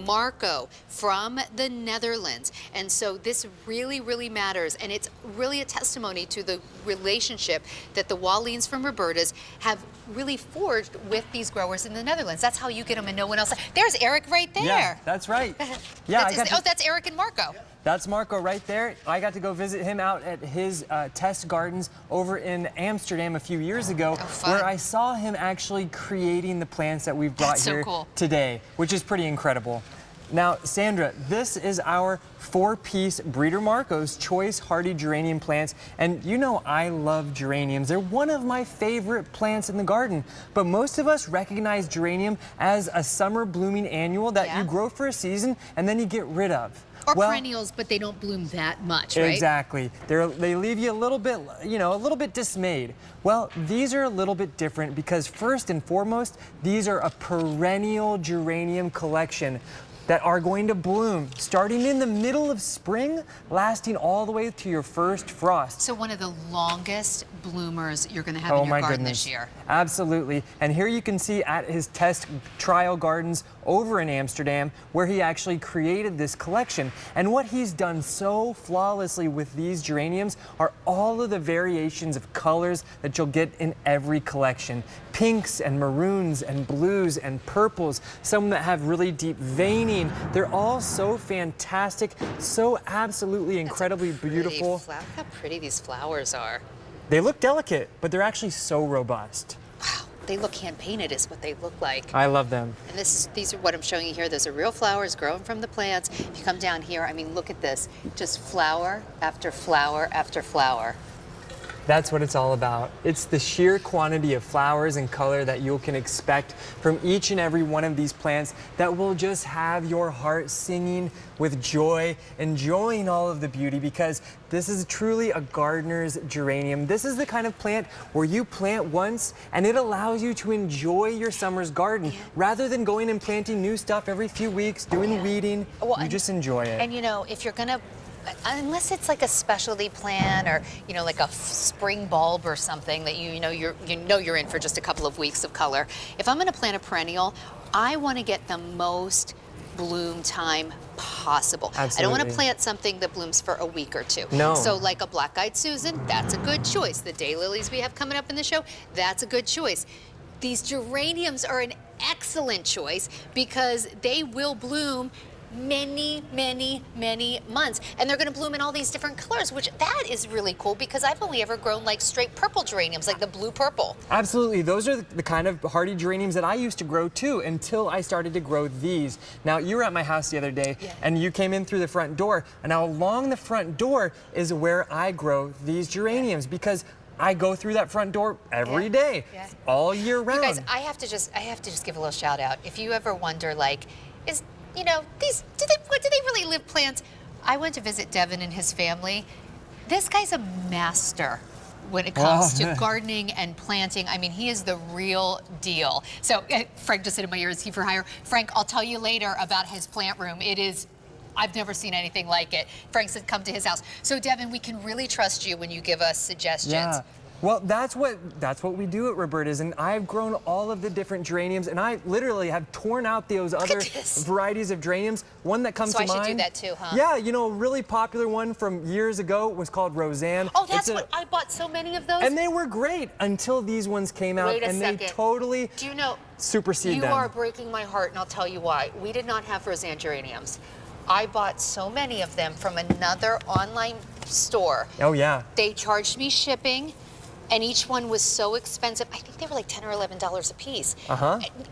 Marco from the Netherlands. And so this really, really matters. And it's really a testimony to the relationship that the Wallines from Roberta's have really forged with these growers in the Netherlands. That's how you get them and no one else. There's Eric right there. Yeah, that's right. Yeah, that's Eric and Marco. That's Marco right there. I got to go visit him out at his test gardens over in Amsterdam a few years ago, where I saw him actually creating the plants that we've brought here today, which is pretty incredible. Now, Sandra, this is our 4-piece Breeder Marco's Choice Hardy Geranium plants. And you know I love geraniums. They're one of my favorite plants in the garden. But most of us recognize geranium as a summer blooming annual that you grow for a season and then you get rid of. Or perennials, but they don't bloom that much, right? Exactly. They leave you a little bit, a little bit dismayed. Well, these are a little bit different because first and foremost, these are a perennial geranium collection that are going to bloom starting in the middle of spring, lasting all the way to your first frost. So one of the longest bloomers you're going to have in your garden this year. Absolutely. And here you can see at his test trial gardens over in Amsterdam where he actually created this collection. And what he's done so flawlessly with these geraniums are all of the variations of colors that you'll get in every collection. Pinks and maroons and blues and purples, some that have really deep veining. They're all so fantastic, so absolutely incredibly beautiful. Look how pretty these flowers are. They look delicate, but they're actually so robust. Wow, they look hand-painted is what they look like. I love them. And these are what I'm showing you here. Those are real flowers growing from the plants. If you come down here, I mean, look at this. Just flower after flower after flower. That's what it's all about. It's the sheer quantity of flowers and color that you can expect from each and every one of these plants that will just have your heart singing with joy, enjoying all of the beauty, because this is truly a gardener's geranium. This is the kind of plant where you plant once and it allows you to enjoy your summer's garden rather than going and planting new stuff every few weeks, doing weeding. You just enjoy it. And you know, if you're gonna, unless it's like a specialty plant or like a spring bulb or something that you know you're in for just a couple of weeks of color. If I'm going to plant a perennial, I want to get the most bloom time possible. Absolutely. I don't want to plant something that blooms for a week or two. No. So like a black-eyed Susan, that's a good choice. The daylilies we have coming up in the show, that's a good choice. These geraniums are an excellent choice because they will bloom many, many, many months. And they're going to bloom in all these different colors, which that is really cool because I've only ever grown like straight purple geraniums, like the blue purple. Absolutely. Those are the kind of hardy geraniums that I used to grow too until I started to grow these. Now, you were at my house the other day and you came in through the front door. And now along the front door is where I grow these geraniums because I go through that front door every day, all year round. You guys, I have to just give a little shout out. If you ever wonder, like, these, do they really live plants? I went to visit Devin and his family. This guy's a master when it comes to gardening and planting. I mean, he is the real deal. So Frank just said in my ear, is he for hire? Frank, I'll tell you later about his plant room. It is, I've never seen anything like it. Frank said come to his house. So Devin, we can really trust you when you give us suggestions. Yeah. Well, that's what we do at Roberta's, and I've grown all of the different geraniums, and I literally have torn out those other varieties of geraniums. One that comes to mind. So I should do that too, huh? Yeah, a really popular one from years ago was called Roseanne. Oh, that's what I bought so many of those. And they were great until these ones came out, and they totally supersede them. You are breaking my heart, and I'll tell you why. We did not have Roseanne geraniums. I bought so many of them from another online store. Oh, yeah. They charged me shipping. And each one was so expensive. I think they were like $10 or $11 a piece.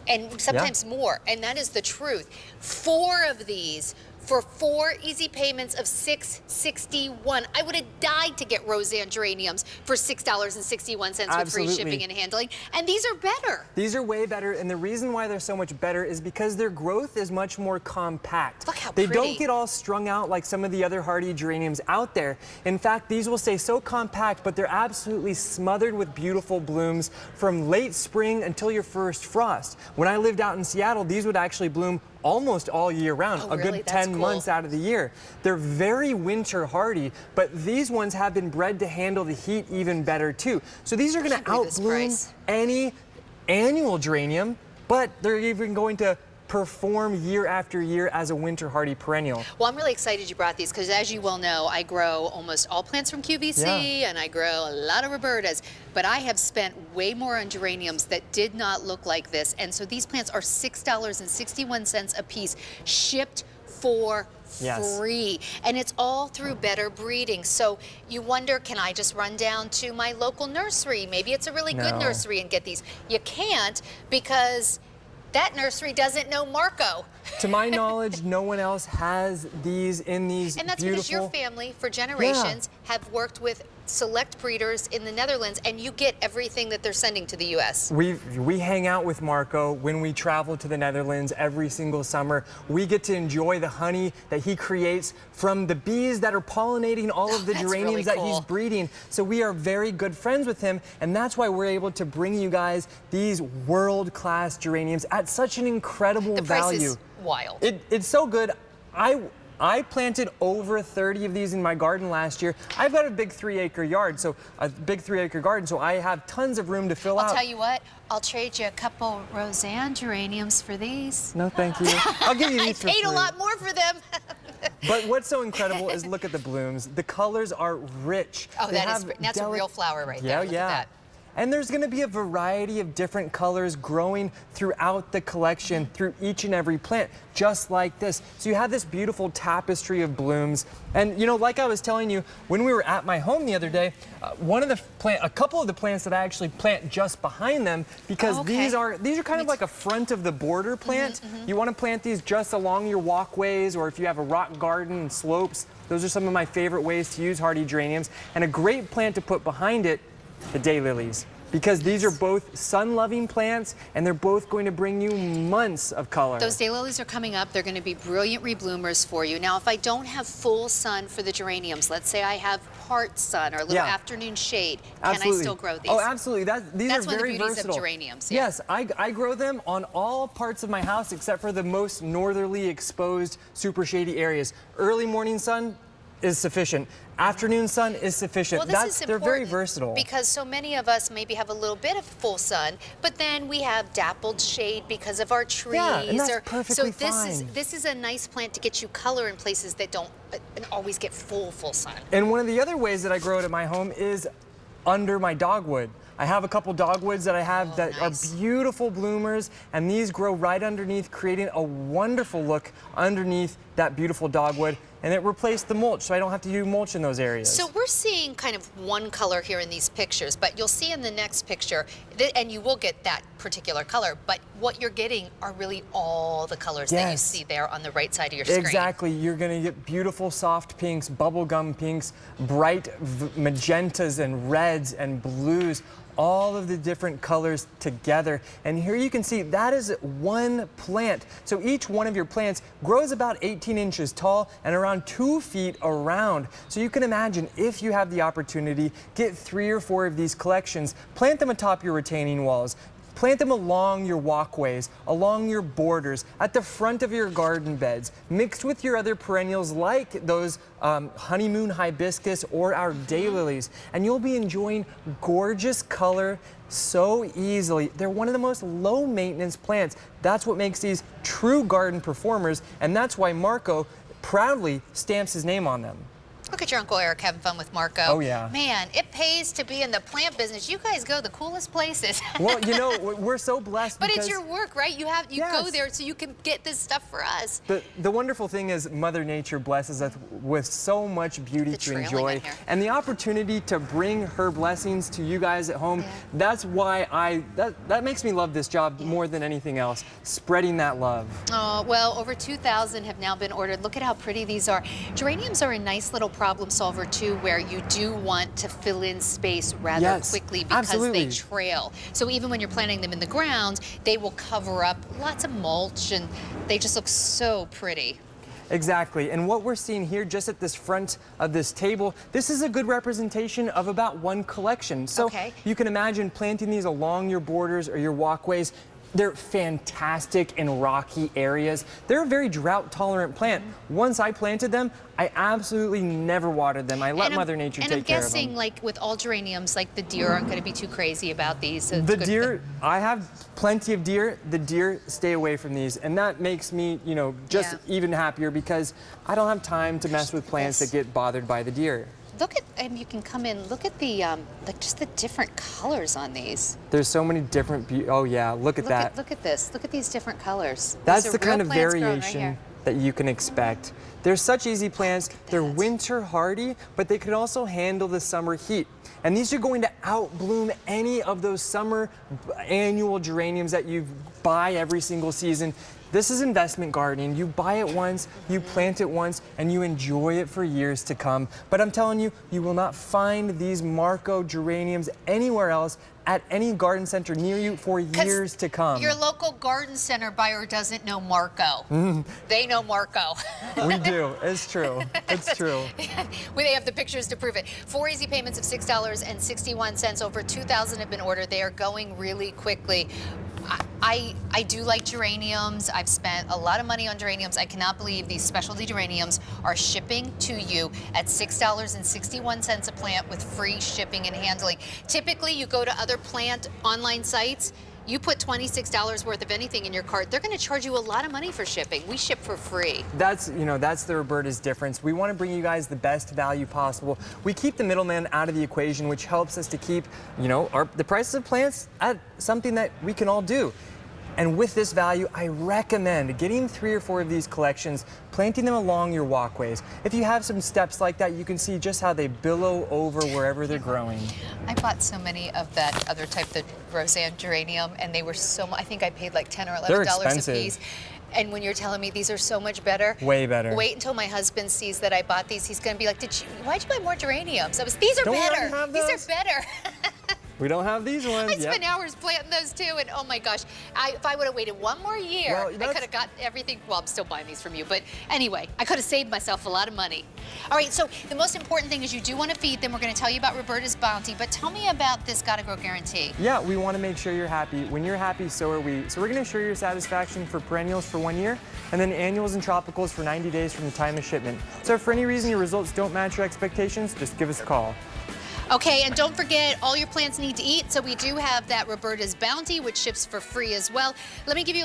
And sometimes more. And that is the truth. 4 of these for 4 easy payments of $6.61. I would have died to get Roseanne geraniums for $6.61 with free shipping and handling. And these are better. These are way better, and the reason why they're so much better is because their growth is much more compact. Look how pretty. They don't get all strung out like some of the other hardy geraniums out there. In fact, these will stay so compact, but they're absolutely smothered with beautiful blooms from late spring until your first frost. When I lived out in Seattle, these would actually bloom almost all year round, a good 10 months out of the year. They're very winter hardy, but these ones have been bred to handle the heat even better too. So these are going to outbloom any annual geranium, but they're even going to perform year after year as a winter hardy perennial. Well, I'm really excited you brought these because, as you well know, I grow almost all plants from QVC and I grow a lot of Robertas, but I have spent way more on geraniums that did not look like this. And so these plants are $6.61 a piece, shipped for free. And it's all through better breeding. So you wonder, can I just run down to my local nursery? Maybe it's a really good nursery and get these. You can't, because that nursery doesn't know Marco. To my knowledge, no one else has these in these And that's beautiful... because your family, for generations, have worked with select breeders in the Netherlands, and you get everything that they're sending to the U.S. We hang out with Marco when we travel to the Netherlands every single summer. We get to enjoy the honey that he creates from the bees that are pollinating all of the geraniums that he's breeding. So we are very good friends with him, and that's why we're able to bring you guys these world-class geraniums at such an incredible value. The price is wild. It's so good. I planted over 30 of these in my garden last year. I've got a big 3-acre yard, so I have tons of room to fill out. I'll tell you what, I'll trade you a couple Roseanne geraniums for these. No, thank you. I'll give you these for free. I paid a lot more for them. But what's so incredible is look at the blooms. The colors are rich. Oh, that's a real flower right there. Look at that. And there's going to be a variety of different colors growing throughout the collection, through each and every plant, just like this. So you have this beautiful tapestry of blooms. And you know, like I was telling you, when we were at my home the other day, a couple of the plants that I actually plant just behind them, because these are kind of like a front of the border plant. You want to plant these just along your walkways, or if you have a rock garden and slopes. Those are some of my favorite ways to use hardy geraniums. And a great plant to put behind it, the daylilies, because these are both sun-loving plants and they're both going to bring you months of color. Those daylilies are coming up. They're going to be brilliant rebloomers for you. Now, if I don't have full sun for the geraniums, let's say I have part sun or a little afternoon shade, can I still grow these? Oh, absolutely. These are very versatile. That's one of the beauties of geraniums. Yes, I grow them on all parts of my house except for the most northerly exposed super shady areas. Early morning sun is sufficient. Afternoon sun is sufficient. Well, this is they're very versatile. Because so many of us maybe have a little bit of full sun, but then we have dappled shade because of our trees. Yeah, and that's perfectly fine. This is a nice plant to get you color in places that don't always get full sun. And one of the other ways that I grow it at my home is under my dogwood. I have a couple dogwoods that I have that are beautiful bloomers, and these grow right underneath, creating a wonderful look underneath that beautiful dogwood. And it replaced the mulch, so I don't have to do mulch in those areas. So we're seeing kind of one color here in these pictures, but you'll see in the next picture, and you will get that particular color, but what you're getting are really all the colors that you see there on the right side of your screen. Exactly. You're going to get beautiful soft pinks, bubblegum pinks, bright magentas and reds and blues, all of the different colors together. And here you can see that is one plant. So each one of your plants grows about 18 inches tall and around 2 feet around. So you can imagine, if you have the opportunity, get 3 or 4 of these collections, plant them atop your retaining walls. Plant them along your walkways, along your borders, at the front of your garden beds, mixed with your other perennials like those honeymoon hibiscus or our daylilies. And you'll be enjoying gorgeous color so easily. They're one of the most low maintenance plants. That's what makes these true garden performers, and that's why Marco proudly stamps his name on them. Look at your Uncle Eric having fun with Marco. Oh, yeah. Man, it pays to be in the plant business. You guys go the coolest places. Well, you know, we're so blessed But it's your work, right? You go there so you can get this stuff for us. The wonderful thing is Mother Nature blesses us with so much beauty to enjoy. And the opportunity to bring her blessings to you guys at home, that's why that makes me love this job more than anything else, spreading that love. Oh, well, over 2,000 have now been ordered. Look at how pretty these are. Geraniums are a nice little problem solver too, where you do want to fill in space rather quickly because they trail. So even when you're planting them in the ground, they will cover up lots of mulch, and they just look so pretty. Exactly, and what we're seeing here just at this front of this table, this is a good representation of about one collection. So you can imagine planting these along your borders or your walkways. They're fantastic in rocky areas. They're a very drought-tolerant plant. Once I planted them, I absolutely never watered them. I let Mother Nature take care of them. And I'm guessing, like with all geraniums, like the deer aren't going to be too crazy about these. So the deer, I have plenty of deer. The deer stay away from these, and that makes me, you know, just even happier because I don't have time to mess with plants that get bothered by the deer. Look at, and you can come in, look at the, like just the different colors on these. There's so many different, oh yeah, look at that. Look at this, look at these different colors. That's the kind of variation that you can expect. They're such easy plants. They're winter hardy, but they can also handle the summer heat. And these are going to outbloom any of those summer annual geraniums that you buy every single season. This is investment gardening. You buy it once, you plant it once, and you enjoy it for years to come. But I'm telling you, you will not find these Marco geraniums anywhere else at any garden center near you for years to come. Your local garden center buyer doesn't know Marco. They know Marco. We do. It's true. It's true. They have the pictures to prove it. 4 easy payments of $6.61. Over 2,000 have been ordered. They are going really quickly. I do like geraniums. I've spent a lot of money on geraniums. I cannot believe these specialty geraniums are shipping to you at $6.61 a plant with free shipping and handling. Typically, you go to other plant online sites, you put $26 worth of anything in your cart, they're going to charge you a lot of money for shipping. We ship for free. That's, you know, that's the Roberta's difference. We want to bring you guys the best value possible. We keep the middleman out of the equation, which helps us to keep, you know, the prices of plants at something that we can all do. And with this value, I recommend getting 3 or 4 of these collections, planting them along your walkways. If you have some steps like that, you can see just how they billow over wherever they're growing. I bought so many of that other type, the Roseanne geranium, and they were so much, I think I paid like $10 or $11 a piece. And when you're telling me these are so much better, way better. Wait until my husband sees that I bought these. He's going to be like, why'd you buy more geraniums? These are better. These are better. We don't have these ones. I spent hours planting those too, and oh my gosh, if I would have waited 1 more year, I could have got everything. Well, I'm still buying these from you, but anyway, I could have saved myself a lot of money. All right, so the most important thing is you do want to feed them. We're going to tell you about Roberta's Bounty, but tell me about this Gotta Grow Guarantee. Yeah, we want to make sure you're happy. When you're happy, so are we. So we're going to assure your satisfaction for perennials for 1 year, and then annuals and tropicals for 90 days from the time of shipment. So if for any reason your results don't match your expectations, just give us a call. Okay, and don't forget, all your plants need to eat, so we do have that Roberta's Bounty, which ships for free as well. Let me give you a